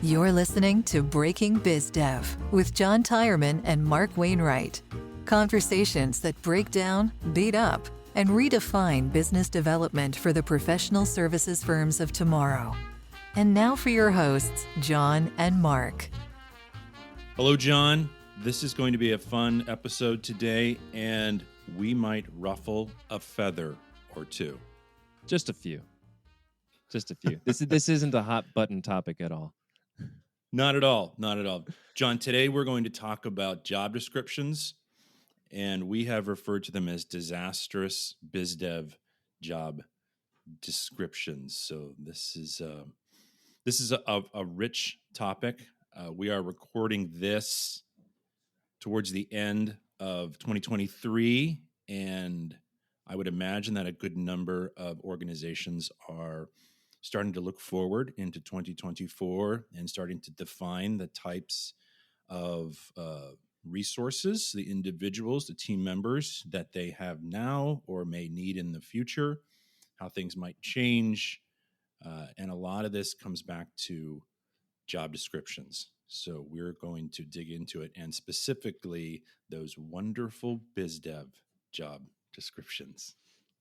You're listening to Breaking BizDev with John Tyerman and Mark Wainwright. Conversations that break down, beat up, and redefine business development for the professional services firms of tomorrow. And now for your hosts, John and Mark. Hello, John. This is going to be a fun episode today, and we might ruffle a feather or two. Just a few. This isn't a hot button topic at all. Not at all. John, today we're going to talk about job descriptions, and we have referred to them as disastrous BizDev job descriptions. So this is a rich topic. We are recording this towards the end of 2023, and I would imagine that a good number of organizations are starting to look forward into 2024 and starting to define the types of resources, the individuals, the team members that they have now or may need in the future, how things might change. And a lot of this comes back to job descriptions. So we're going to dig into it, and specifically those wonderful BizDev job descriptions.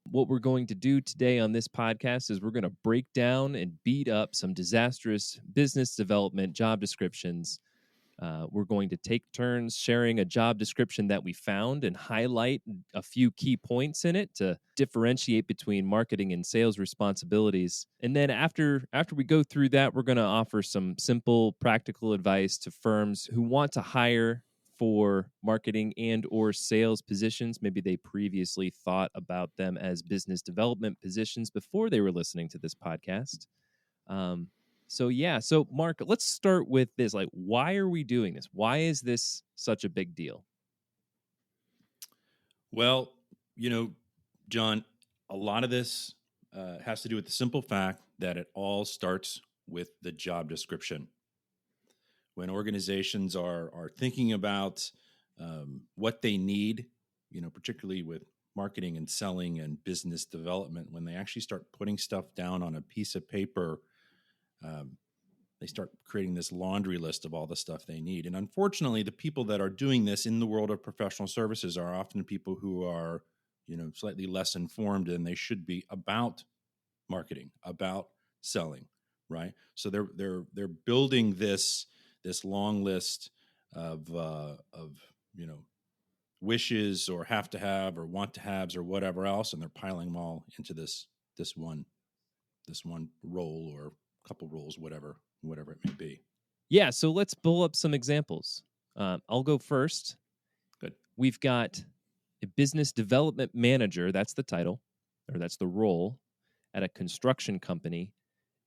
What we're going to do today on this podcast is we're going to break down and beat up some disastrous business development job descriptions. We're going to take turns sharing a job description that we found and highlight a few key points in it to differentiate between marketing and sales responsibilities. And then after we go through that, we're going to offer some simple, practical advice to firms who want to hire for marketing and or sales positions. Maybe they previously thought about them as business development positions before they were listening to this podcast. So Mark, let's start with this. Like, why are we doing this? Why is this such a big deal? Well, John, a lot of this has to do with the simple fact that it all starts with the job description. When organizations are thinking about what they need, particularly with marketing and selling and business development, when they actually start putting stuff down on a piece of paper, they start creating this laundry list of all the stuff they need. And unfortunately, the people that are doing this in the world of professional services are often people who are, slightly less informed than they should be about marketing, about selling, right? So they're building this long list of wishes or have to have or want to haves or whatever else, and they're piling them all into this one role or couple roles, whatever it may be. Yeah, so let's pull up some examples. I'll go first. Good. We've got a business development manager, that's the title, or that's the role, at a construction company.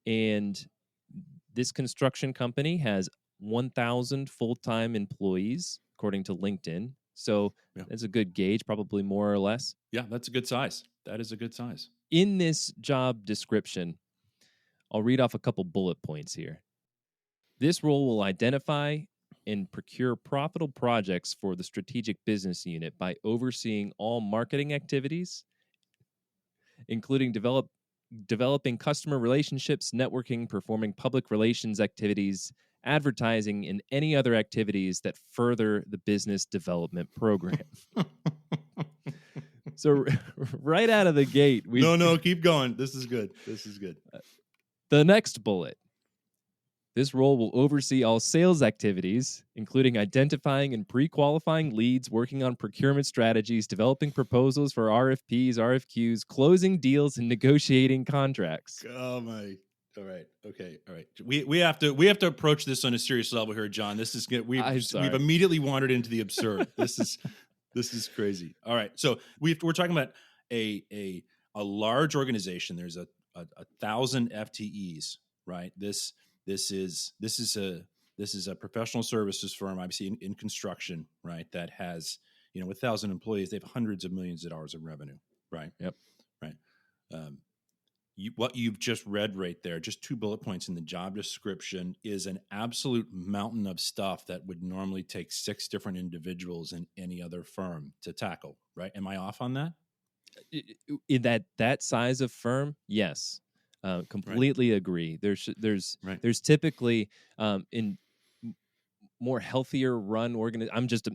And this construction company has 1,000 full-time employees, according to LinkedIn. So That's a good gauge, probably more or less. Yeah, that's a good size. That is a good size. In this job description, I'll read off a couple bullet points here. This role will identify and procure profitable projects for the strategic business unit by overseeing all marketing activities, including developing customer relationships, networking, performing public relations activities, advertising, and any other activities that further the business development program. So right out of the gate, No, keep going. This is good. The next bullet. This role will oversee all sales activities, including identifying and pre-qualifying leads, working on procurement strategies, developing proposals for RFPs, RFQs, closing deals, and negotiating contracts. Oh my! All right. Okay. All right. We have to approach this on a serious level here, John. This is good. We've immediately wandered into the absurd. This is crazy. All right. So we're talking about a large organization. There's a 1,000 FTEs, right? This is a professional services firm, obviously in construction, right? That has, with 1,000 employees, they have hundreds of millions of dollars in revenue, right? Yep. Right. What you've just read right there, just 2 bullet points in the job description, is an absolute mountain of stuff that would normally take 6 different individuals in any other firm to tackle, right? Am I off on that? In that size of firm, yes. Right. Completely agree. Right. There's typically in more healthier run I'm just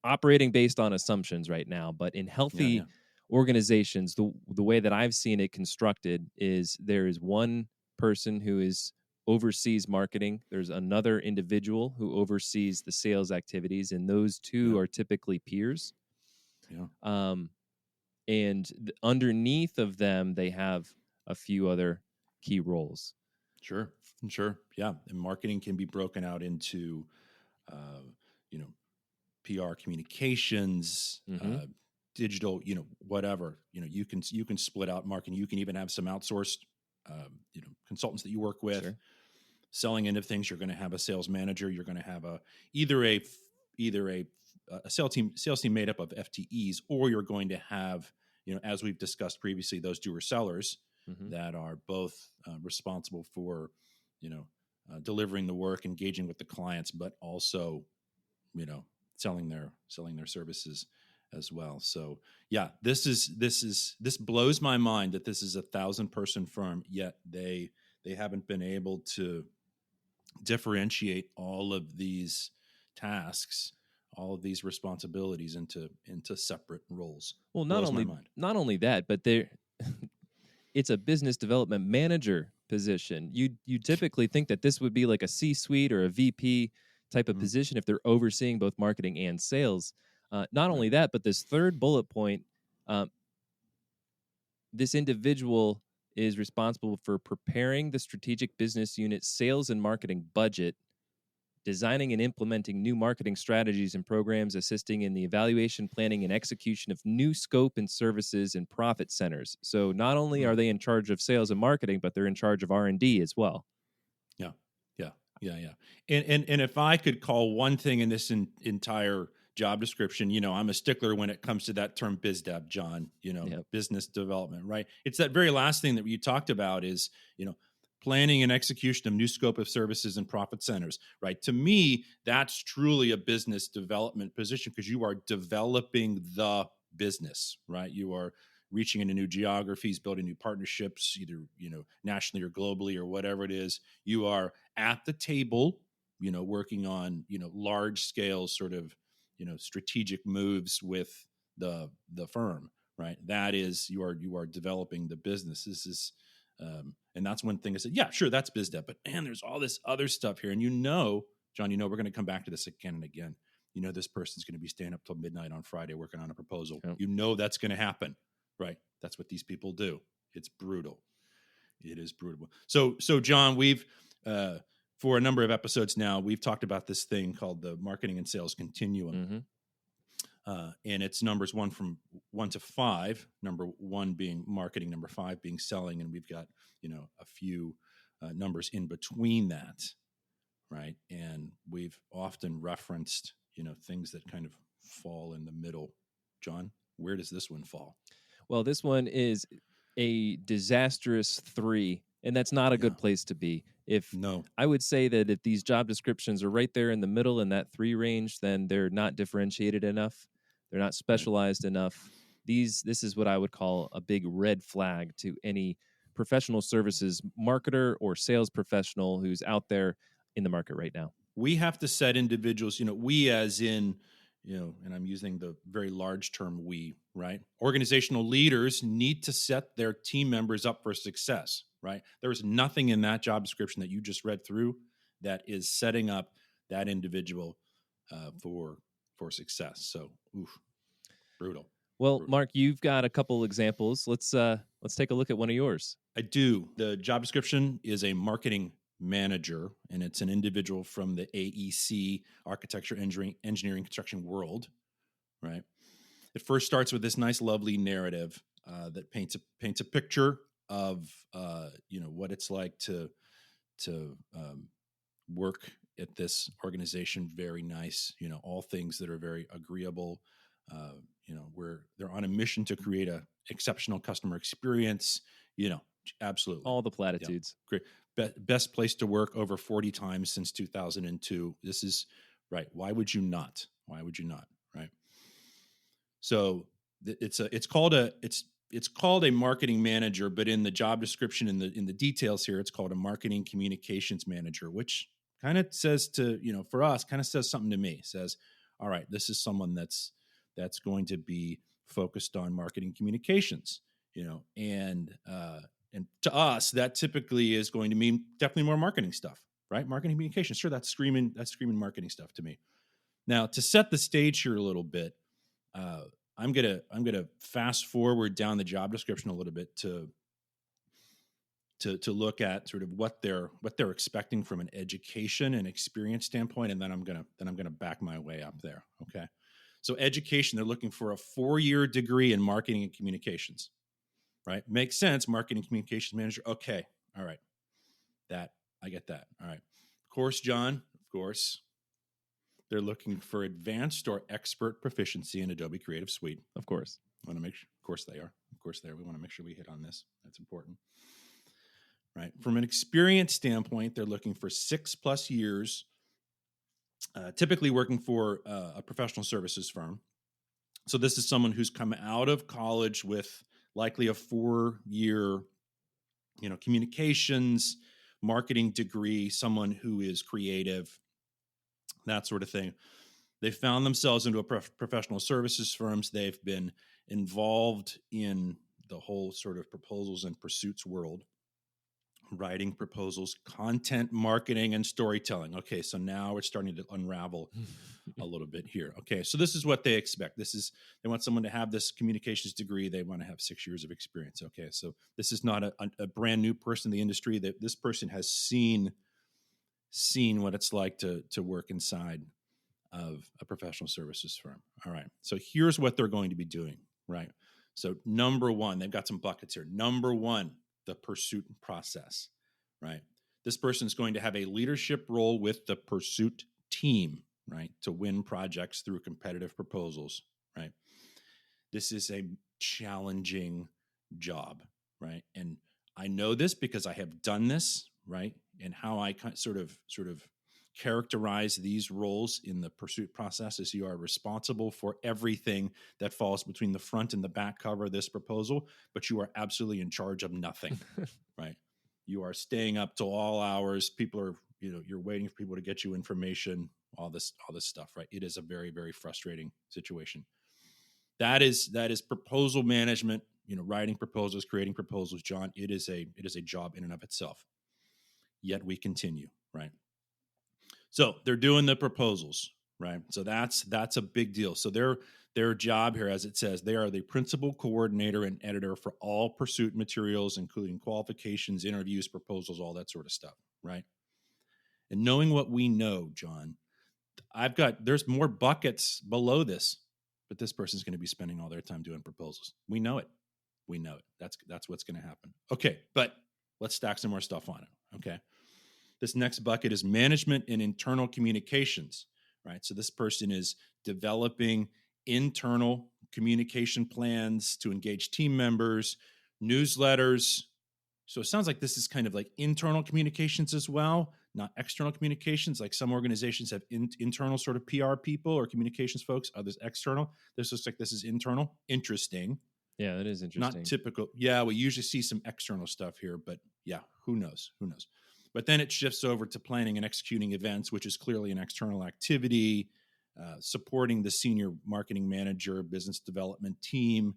operating based on assumptions right now, but in Yeah. Yeah. healthy organizations, the way that I've seen it constructed is there is one person who is oversees marketing. There's another individual who oversees the sales activities, and those two Yeah. are typically peers. Yeah. Um, and underneath of them, they have a few other key roles. Sure. Sure. Yeah. And marketing can be broken out into, uh, you know, PR communications, Mm-hmm. digital, whatever. You can split out marketing. You can even have some outsourced, consultants that you work with. Sure. Selling into things, you're going to have a sales manager. You're going to have either a sales team made up of FTEs, or you're going to have, as we've discussed previously, those doer-sellers Mm-hmm. that are both responsible for, delivering the work, engaging with the clients, but also, selling their services as well. So yeah, this blows my mind that this is 1,000-person firm, yet they haven't been able to differentiate all of these tasks, all of these responsibilities into separate roles. Well, Blows my mind. not only that, but there it's a business development manager position. You typically think that this would be like a C-suite or a VP type of Mhm. position if they're overseeing both marketing and sales. Not Right. only that, but this third bullet point, um, this individual is responsible for preparing the strategic business unit sales and marketing budget, designing and implementing new marketing strategies and programs, assisting in the evaluation, planning, and execution of new scope and services and profit centers. So not only Mm. are they in charge of sales and marketing, but they're in charge of R&D as well. Yeah, yeah, yeah, yeah. And if I could call one thing in this entire job description, I'm a stickler when it comes to that term BizDev, John. Yep. Business development, right? It's that very last thing that you talked about is planning and execution of new scope of services and profit centers, right? To me, that's truly a business development position because you are developing the business, right? You are reaching into new geographies, building new partnerships, either nationally or globally or whatever it is. You are at the table, working on large scale sort of strategic moves with the firm, right? That is you are developing the business. This is and that's one thing I said, yeah, sure, that's biz dev, but man, there's all this other stuff here. And John, we're going to come back to this again and again. This person's going to be staying up till midnight on Friday working on a proposal. Yep. That's going to happen, right? That's what these people do. It's brutal. It is brutal. So John, we've for a number of episodes now, we've talked about this thing called the marketing and sales continuum. Mm-hmm. And it's numbers 1 to 5. Number 1 being marketing, number 5 being selling, and we've got a few numbers in between that, right? And we've often referenced things that kind of fall in the middle. John, where does this one fall? Well, this one is a disastrous 3, and that's not a good place to be. No. I would say that if these job descriptions are right there in the middle in that 3 range, then they're not differentiated enough. They're not specialized enough. This is what I would call a big red flag to any professional services marketer or sales professional who's out there in the market right now. We have to set individuals, we as in, and I'm using the very large term we, right? Organizational leaders need to set their team members up for success, right? There's nothing in that job description that you just read through that is setting up that individual for success. So, brutal. Well, Brutal. Mark, you've got a couple examples. Let's take a look at one of yours. I do. The job description is a marketing manager, and it's an individual from the AEC, architecture, engineering, construction world, right? It first starts with this nice, lovely narrative that paints a picture of what it's like to work at this organization. Very nice, all things that are very agreeable. Where they're on a mission to create a exceptional customer experience. Absolutely. All the platitudes. Yeah, great. Best place to work over 40 times since 2002. This is right. Why would you not? Right. So it's it's called a marketing manager, but in the job description, in the details here, it's called a marketing communications manager, which kind of says to, for us, kind of says something to me. It says, all right, this is someone that's going to be focused on marketing communications, and to us, that typically is going to mean definitely more marketing stuff, right? Marketing communications, sure, that's screaming marketing stuff to me. Now, to set the stage here a little bit, I'm gonna fast forward down the job description a little bit to look at sort of what they're expecting from an education and experience standpoint, and then I'm gonna back my way up there. Okay, so education, they're looking for a 4-year degree in marketing and communications, right? Makes sense. Marketing communications manager. Okay, all right, I get that. All right, of course, John. Of course, they're looking for advanced or expert proficiency in Adobe Creative Suite. Of course. Want to make sure. Of course they are. Of course they are. We want to make sure we hit on this. That's important. Right. From an experience standpoint, they're looking for 6+ years, typically working for a professional services firm. So this is someone who's come out of college with likely a 4-year, communications, marketing degree, someone who is creative, that sort of thing. They found themselves into a professional services firms. They've been involved in the whole sort of proposals and pursuits world, writing proposals, content marketing, and storytelling. Okay, so now we're starting to unravel a little bit here. Okay, so this is what they expect. They want someone to have this communications degree. They want to have 6 years of experience. Okay, so this is not a brand new person in the industry. That this person has seen what it's like to work inside of a professional services firm. All right. So here's what they're going to be doing, right? So number one, they've got some buckets here. Number one, the pursuit process, right? This person is going to have a leadership role with the pursuit team, right? To win projects through competitive proposals, right? This is a challenging job, right? And I know this because I have done this, right? And how I sort of characterize these roles in the pursuit process is you are responsible for everything that falls between the front and the back cover of this proposal, but you are absolutely in charge of nothing, right? You are staying up till all hours. People are, you're waiting for people to get you information, all this stuff, right? It is a very, very frustrating situation. That is proposal management, writing proposals, creating proposals, John. It is a job in and of itself. Yet we continue, right? So they're doing the proposals, right? So that's a big deal. So their job here, as it says, they are the principal coordinator and editor for all pursuit materials, including qualifications, interviews, proposals, all that sort of stuff, right? And knowing what we know, John, there's more buckets below this, but this person's going to be spending all their time doing proposals. We know it. That's what's going to happen. Okay, but let's stack some more stuff on it. Okay. This next bucket is management and internal communications, right? So this person is developing internal communication plans to engage team members, newsletters. So it sounds like this is kind of like internal communications as well, not external communications. Like some organizations have internal sort of PR people or communications folks, others external. This looks like this is internal. Interesting. Yeah, that is interesting. Not typical. Yeah, we usually see some external stuff here, but yeah, who knows? But then it shifts over to planning and executing events, which is clearly an external activity, supporting the senior marketing manager, business development team,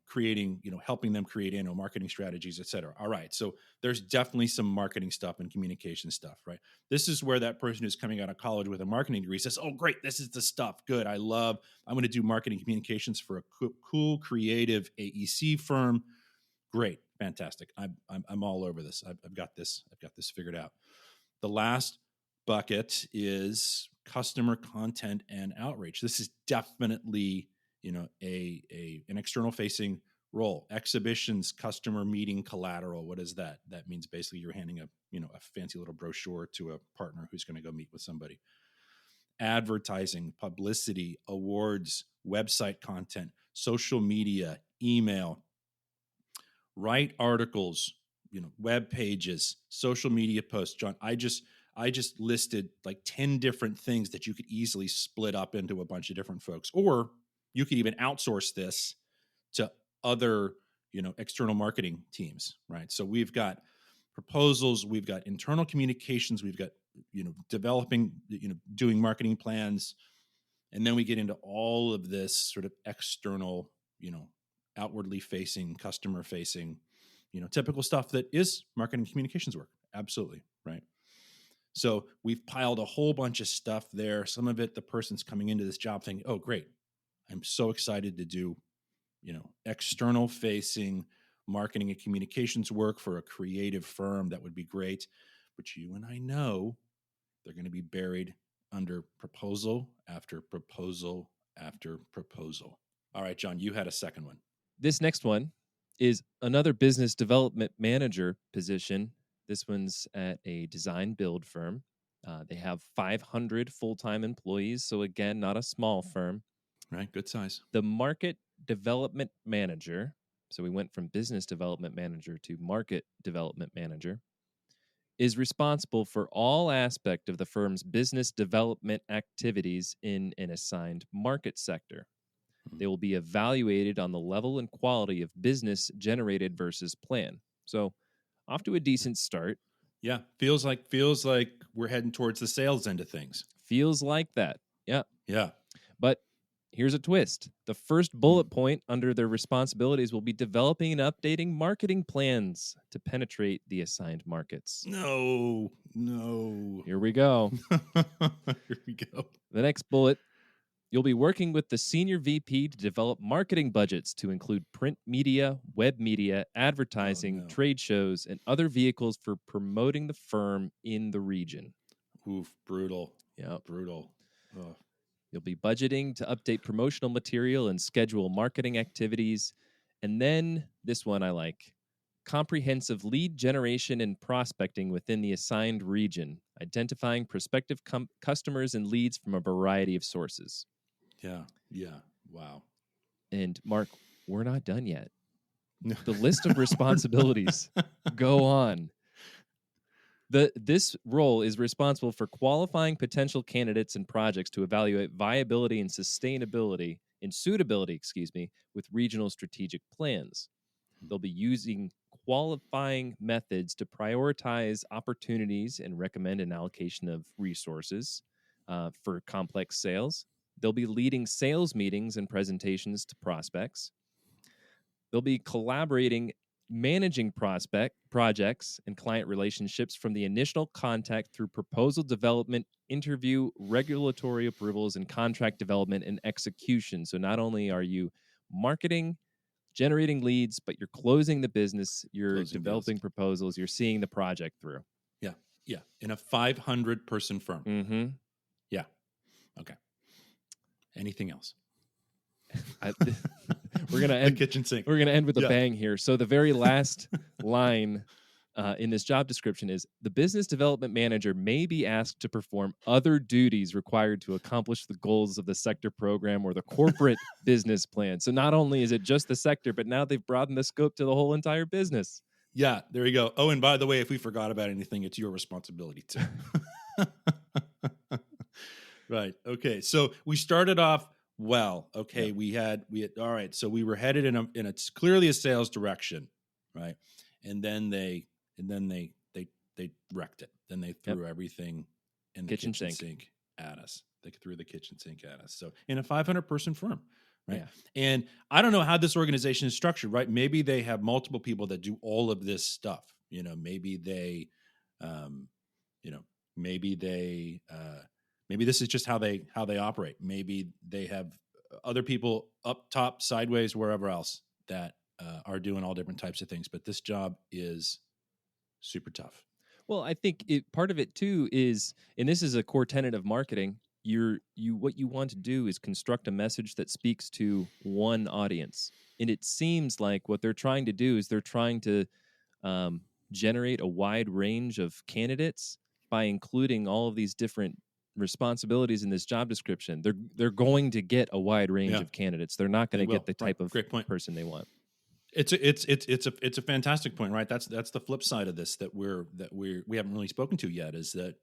creating, helping them create annual marketing strategies, et cetera. All right. So there's definitely some marketing stuff and communication stuff, right? This is where that person who's coming out of college with a marketing degree says, oh, great, this is the stuff. Good. I'm going to do marketing communications for a cool, creative AEC firm. Great. Fantastic. I'm all over this. I've got this figured out. The last bucket is customer content and outreach. This is definitely, an external facing role. Exhibitions, customer meeting collateral. What is that? That means basically you're handing a fancy little brochure to a partner who's going to go meet with somebody. Advertising, publicity, awards, website content, social media, email, write articles, web pages, social media posts. John, I just listed like 10 different things that you could easily split up into a bunch of different folks, or you could even outsource this to other, external marketing teams, right? So we've got proposals, we've got internal communications, we've got, developing, doing marketing plans. And then we get into all of this sort of external, outwardly facing, customer facing, typical stuff that is marketing communications work. Absolutely. Right. So we've piled a whole bunch of stuff there. Some of it, the person's coming into this job thinking, oh, great. I'm so excited to do, external facing marketing and communications work for a creative firm. That would be great. But you and I know they're going to be buried under proposal after proposal after proposal. All right, John, you had a second one. This next one is another business development manager position. This one's at a design build firm. They have 500 full-time employees, so again, not a small firm. Right, good size. The market development manager, so we went from business development manager to market development manager, is responsible for all aspect of the firm's business development activities in an assigned market sector. They will be evaluated on the level and quality of business generated versus plan. So, off to a decent start. Yeah, feels like we're heading towards the sales end of things. Feels like that. Yeah. Yeah. But here's a twist. The first bullet point under their responsibilities will be developing and updating marketing plans to penetrate the assigned markets. No. Here we go. Here we go. The next bullet. You'll be working with the senior VP to develop marketing budgets to include print media, web media, advertising, trade shows, and other vehicles for promoting the firm in the region. Oof, brutal. Yeah, brutal. Oh. You'll be budgeting to update promotional material and schedule marketing activities. And then this one I like. Comprehensive lead generation and prospecting within the assigned region, identifying prospective customers and leads from a variety of sources. Yeah. Wow. And Mark, we're not done yet. The list of responsibilities go on. This role is responsible for qualifying potential candidates and projects to evaluate viability and sustainability and suitability, with regional strategic plans. They'll be using qualifying methods to prioritize opportunities and recommend an allocation of resources for complex sales. They'll be leading sales meetings and presentations to prospects. They'll be collaborating, managing projects and client relationships from the initial contact through proposal development, interview, regulatory approvals, and contract development and execution. So not only are you marketing, generating leads, but you're closing the business, you're developing proposals, you're seeing the project through. Yeah. In a 500-person firm. Mm-hmm. Yeah. Okay. Anything else? We're gonna end the kitchen sink. We're gonna end with a bang here. So the very last line in this job description is the business development manager may be asked to perform other duties required to accomplish the goals of the sector program or the corporate business plan. So not only is it just the sector, but now they've broadened the scope to the whole entire business. Yeah, there you go. Oh, and by the way, if we forgot about anything, it's your responsibility too. Right. Okay. So we started off well. Okay. Yep. We had all right. So we were headed in a clearly a sales direction, right? And then they wrecked it. Then they threw everything in the kitchen sink at us. They threw the kitchen sink at us. So in a 500-person firm, right? Yeah. And I don't know how this organization is structured, right? Maybe they have multiple people that do all of this stuff. Maybe they, maybe this is just how they operate. Maybe they have other people up top, sideways, wherever else that are doing all different types of things. But this job is super tough. Well, I think part of it too is, and this is a core tenet of marketing. What you want to do is construct a message that speaks to one audience, and it seems like what they're trying to do is they're trying to generate a wide range of candidates by including all of these different responsibilities in this job description. They're going to get a wide range of candidates. They're not going to get the type of person they want. It's a fantastic point, right? That's the flip side of this that we haven't really spoken to yet, is that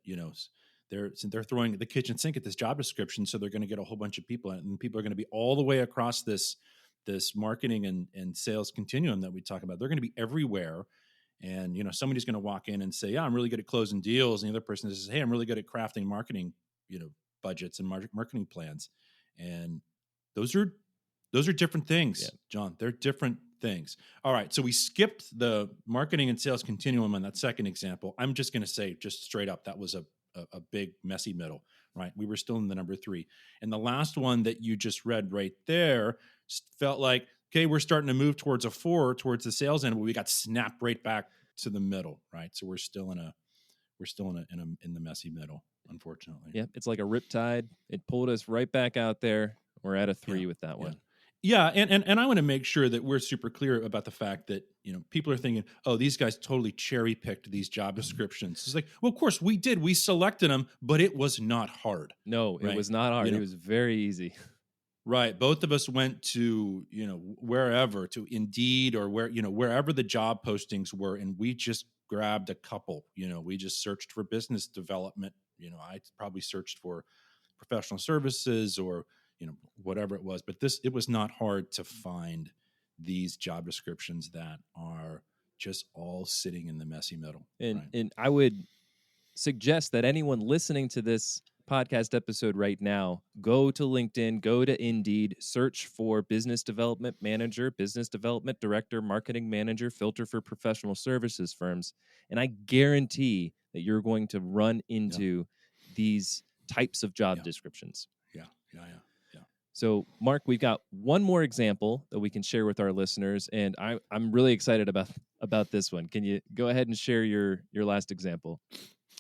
they're throwing the kitchen sink at this job description, so they're going to get a whole bunch of people, and people are going to be all the way across this this marketing and sales continuum that we talk about. They're going to be everywhere. And, somebody's going to walk in and say, yeah, I'm really good at closing deals. And the other person says, hey, I'm really good at crafting marketing, budgets and marketing plans. And those are different things, Yeah. John. They're different things. All right. So we skipped the marketing and sales continuum on that second example. I'm just going to say, just straight up, that was a big messy middle, right? We were still in the number 3. And the last one that you just read right there felt like, okay, we're starting to move towards a 4, towards the sales end, but we got snapped right back to the middle, right? So we're still in the messy middle, unfortunately. Yeah, it's like a riptide. It pulled us right back out there. We're at a 3 with that one. Yeah, and I want to make sure that we're super clear about the fact that, people are thinking, oh, these guys totally cherry picked these job descriptions. It's like, well, of course we did. We selected them, but it was not hard. No, right? It was not hard. It was very easy. Right. Both of us went to, wherever, to Indeed or wherever the job postings were, and we just grabbed a couple. We just searched for business development. I probably searched for professional services or whatever it was, but it was not hard to find these job descriptions that are just all sitting in the messy middle. And I would suggest that anyone listening to this podcast episode right now, go to LinkedIn, go to Indeed, search for business development manager, business development director, marketing manager, filter for professional services firms. And I guarantee that you're going to run into these types of job descriptions. Yeah. So, Mark, we've got one more example that we can share with our listeners, and I'm really excited about this one. Can you go ahead and share your last example?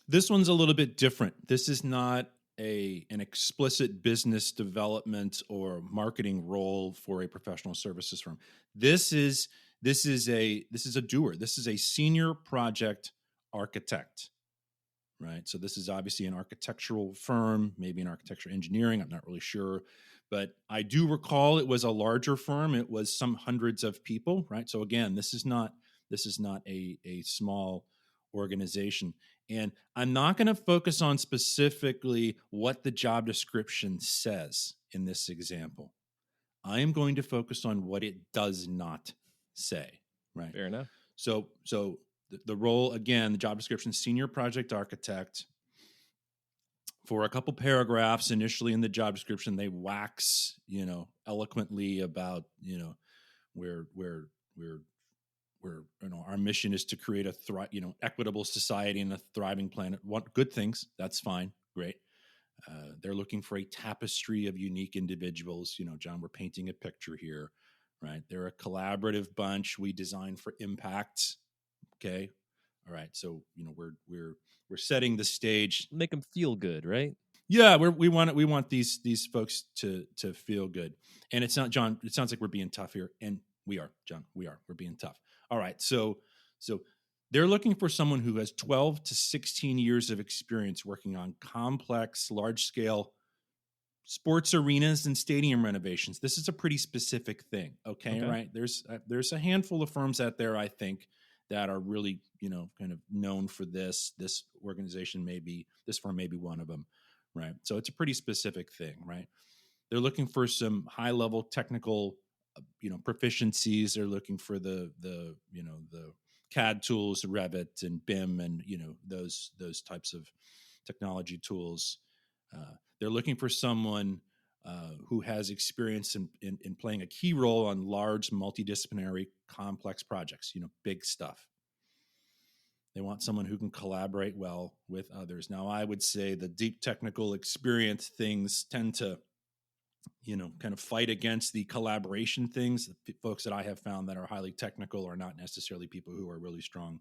This one's a little bit different. This is not an explicit business development or marketing role for a professional services firm. This is a doer. This is a senior project architect. Right. So this is obviously an architectural firm, maybe an architecture engineering. I'm not really sure, but I do recall it was a larger firm. It was some hundreds of people. Right. So again, this is not a small organization. And I'm not going to focus on specifically what the job description says in this example. I am going to focus on what it does not say. Right. Fair enough. So the role, again, the job description, senior project architect. For a couple paragraphs initially in the job description, they wax, eloquently about, where our mission is to create a equitable society and a thriving planet. Good things. That's fine. Great. They're looking for a tapestry of unique individuals. John, we're painting a picture here, right? They're a collaborative bunch. We design for impact. Okay. All right. So, we're setting the stage. Make them feel good, right? Yeah, we want these folks to feel good. And it's not, John, it sounds like we're being tough here. And we are, John. We're being tough. All right. So they're looking for someone who has 12 to 16 years of experience working on complex, large-scale sports arenas and stadium renovations. This is a pretty specific thing. Okay. Right. There's a handful of firms out there, I think, that are really, kind of known for this. This organization this firm may be one of them, right? So it's a pretty specific thing, right? They're looking for some high-level technical, proficiencies. They're looking for the CAD tools, Revit and BIM, and those types of technology tools. They're looking for someone who has experience in playing a key role on large, multidisciplinary, complex projects, big stuff. They want someone who can collaborate well with others. Now, I would say the deep technical experience things tend to, kind of fight against the collaboration things. The folks that I have found that are highly technical are not necessarily people who are really strong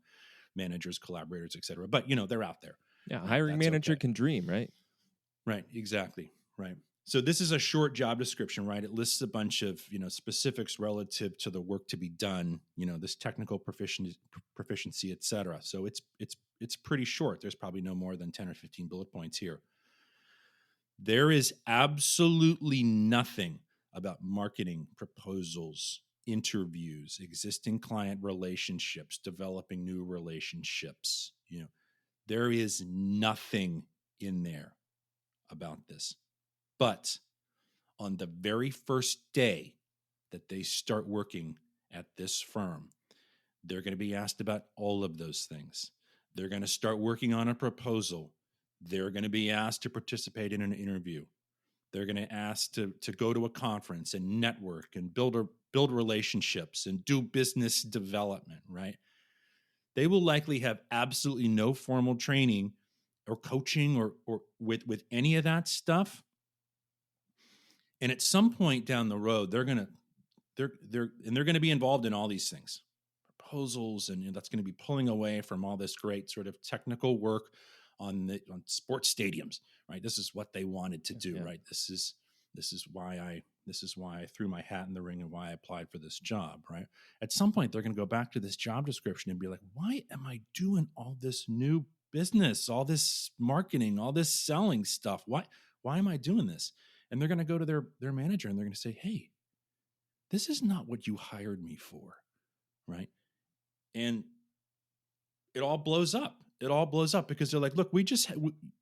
managers, collaborators, et cetera. But, they're out there. Yeah, hiring manager can dream, right? Right, exactly, right. So this is a short job description, right? It lists a bunch of, specifics relative to the work to be done, this technical proficiency, et cetera. So it's pretty short. There's probably no more than 10 or 15 bullet points here. There is absolutely nothing about marketing, proposals, interviews, existing client relationships, developing new relationships. There is nothing in there about this. But on the very first day that they start working at this firm, they're going to be asked about all of those things. They're going to start working on a proposal. They're going to be asked to participate in an interview. They're going to ask to go to a conference and network and build relationships and do business development, right? They will likely have absolutely no formal training or coaching or with any of that stuff. And at some point down the road, they're going to be involved in all these things, proposals, and that's going to be pulling away from all this great sort of technical work on sports stadiums, right? This is what they wanted to do, right? This is why I threw my hat in the ring and why I applied for this job, right? At some point, they're going to go back to this job description and be like, why am I doing all this new business, all this marketing, all this selling stuff? Why am I doing this? And they're going to go to their manager and they're going to say, hey, this is not what you hired me for, right? And it all blows up. It all blows up because they're like, look,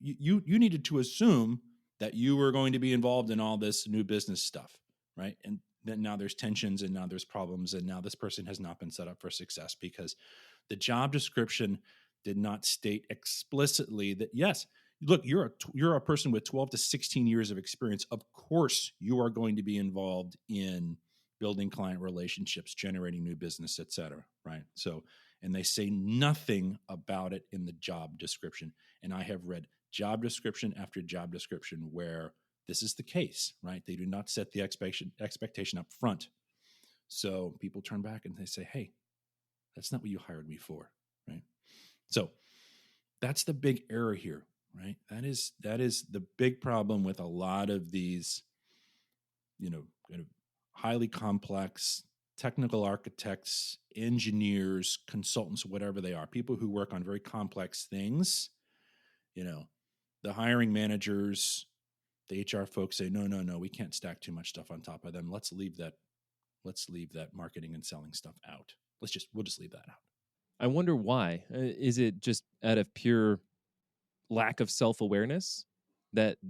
you needed to assume that you were going to be involved in all this new business stuff, right? And then now there's tensions and now there's problems and now this person has not been set up for success because the job description did not state explicitly that, yes, look, you're a person with 12 to 16 years of experience. Of course, you are going to be involved in building client relationships, generating new business, et cetera, right? So, and they say nothing about it in the job description. And I have read job description after job description where this is the case, right? They do not set the expectation up front. So people turn back and they say, hey, that's not what you hired me for, right? So that's the big error here, right? That is the big problem with a lot of these, kind of highly complex technical architects, engineers, consultants, whatever they are, people who work on very complex things. The hiring managers, the HR folks say, no, we can't stack too much stuff on top of them. Let's leave that marketing and selling stuff out. We'll just leave that out. I wonder why. Is it just out of pure lack of self-awareness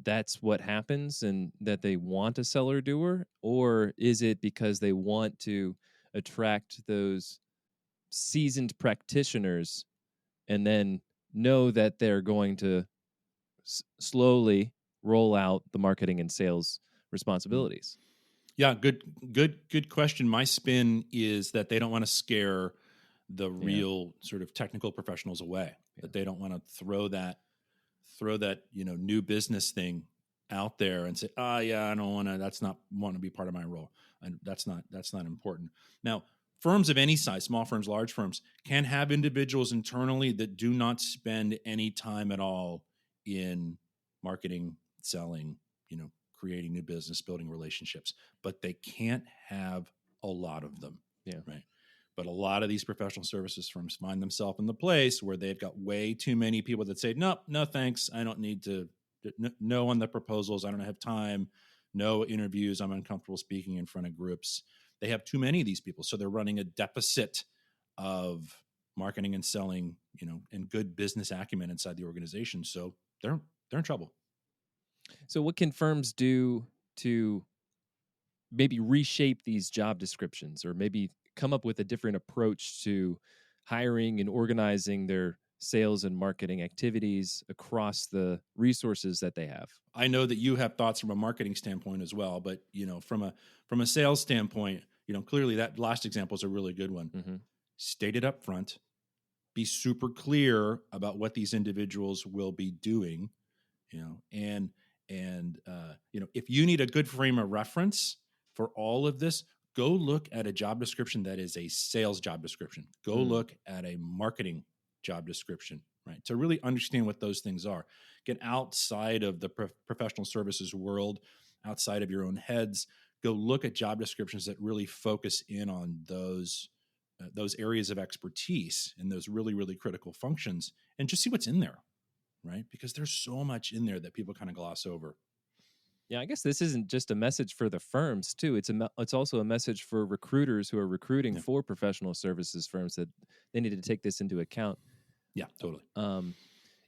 that's what happens and that they want a seller doer? Or is it because they want to attract those seasoned practitioners and then know that they're going to slowly roll out the marketing and sales responsibilities? Yeah, good question. My spin is that they don't want to scare the real sort of technical professionals away. That they don't want to throw that new business thing out there and say, I don't want to. That's not want to be part of my role, and that's not important. Now, firms of any size, small firms, large firms, can have individuals internally that do not spend any time at all in marketing, selling, creating new business, building relationships, but they can't have a lot of them. Yeah. Right. But a lot of these professional services firms find themselves in the place where they've got way too many people that say, no, thanks. I don't need to, no on the proposals. I don't have time. No interviews. I'm uncomfortable speaking in front of groups. They have too many of these people. So they're running a deficit of marketing and selling, and good business acumen inside the organization. So they're in trouble. So what can firms do to maybe reshape these job descriptions or maybe come up with a different approach to hiring and organizing their sales and marketing activities across the resources that they have? I know that you have thoughts from a marketing standpoint as well, but from a sales standpoint, clearly that last example is a really good one. Mm-hmm. State it up front, be super clear about what these individuals will be doing, and if you need a good frame of reference for all of this, go look at a job description that is a sales job description. Go look at a marketing job description, right? To really understand what those things are. Get outside of the professional services world, outside of your own heads. Go look at job descriptions that really focus in on those areas of expertise and those really, really critical functions, and just see what's in there, right? Because there's so much in there that people kind of gloss over. Yeah, I guess this isn't just a message for the firms too. It's also a message for recruiters who are recruiting for professional services firms that they need to take this into account. Yeah, totally.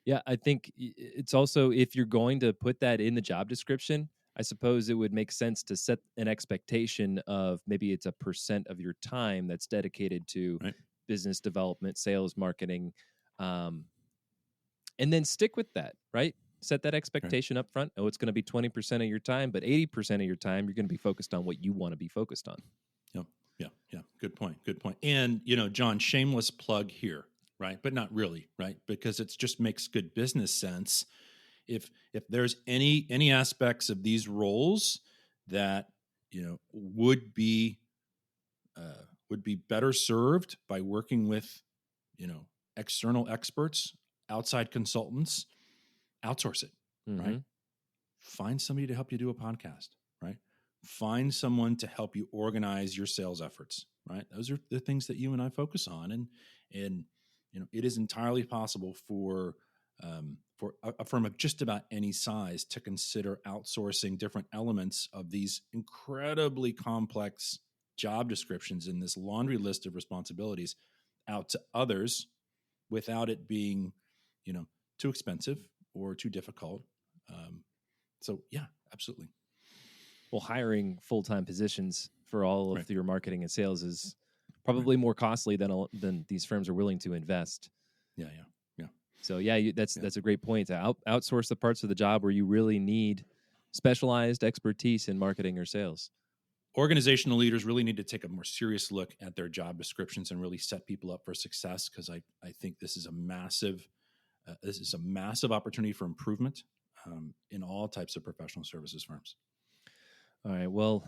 Yeah, I think it's also, if you're going to put that in the job description, I suppose it would make sense to set an expectation of maybe it's a % of your time that's dedicated to Right. business development, sales, marketing, and then stick with that, right? Set that expectation up front. Oh, it's going to be 20% of your time, but 80% of your time, you're going to be focused on what you want to be focused on. Yeah. Good point. And, John, shameless plug here, right? But not really, right? Because it just makes good business sense. If there's any aspects of these roles that, would be better served by working with, external experts, outside consultants, outsource it, right? Find somebody to help you do a podcast, right? Find someone to help you organize your sales efforts, right? Those are the things that you and I focus on. And it is entirely possible for a firm of just about any size to consider outsourcing different elements of these incredibly complex job descriptions in this laundry list of responsibilities out to others without it being, too expensive or too difficult. So yeah, absolutely. Well, hiring full-time positions for all of your marketing and sales is probably more costly than these firms are willing to invest. Yeah. So that's a great point. To outsource the parts of the job where you really need specialized expertise in marketing or sales. Organizational leaders really need to take a more serious look at their job descriptions and really set people up for success, because I think this is a massive opportunity for improvement in all types of professional services firms. All right. Well,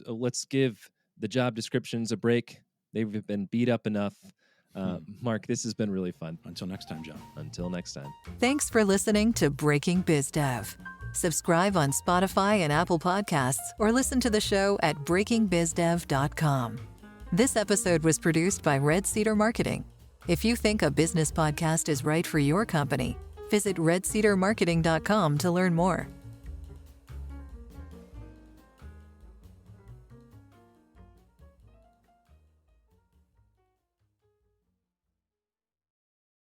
let's give the job descriptions a break. They've been beat up enough. Mark, this has been really fun. Until next time, John. Until next time. Thanks for listening to Breaking BizDev. Subscribe on Spotify and Apple Podcasts, or listen to the show at breakingbizdev.com. This episode was produced by Red Cedar Marketing. If you think a business podcast is right for your company, visit redcedarmarketing.com to learn more.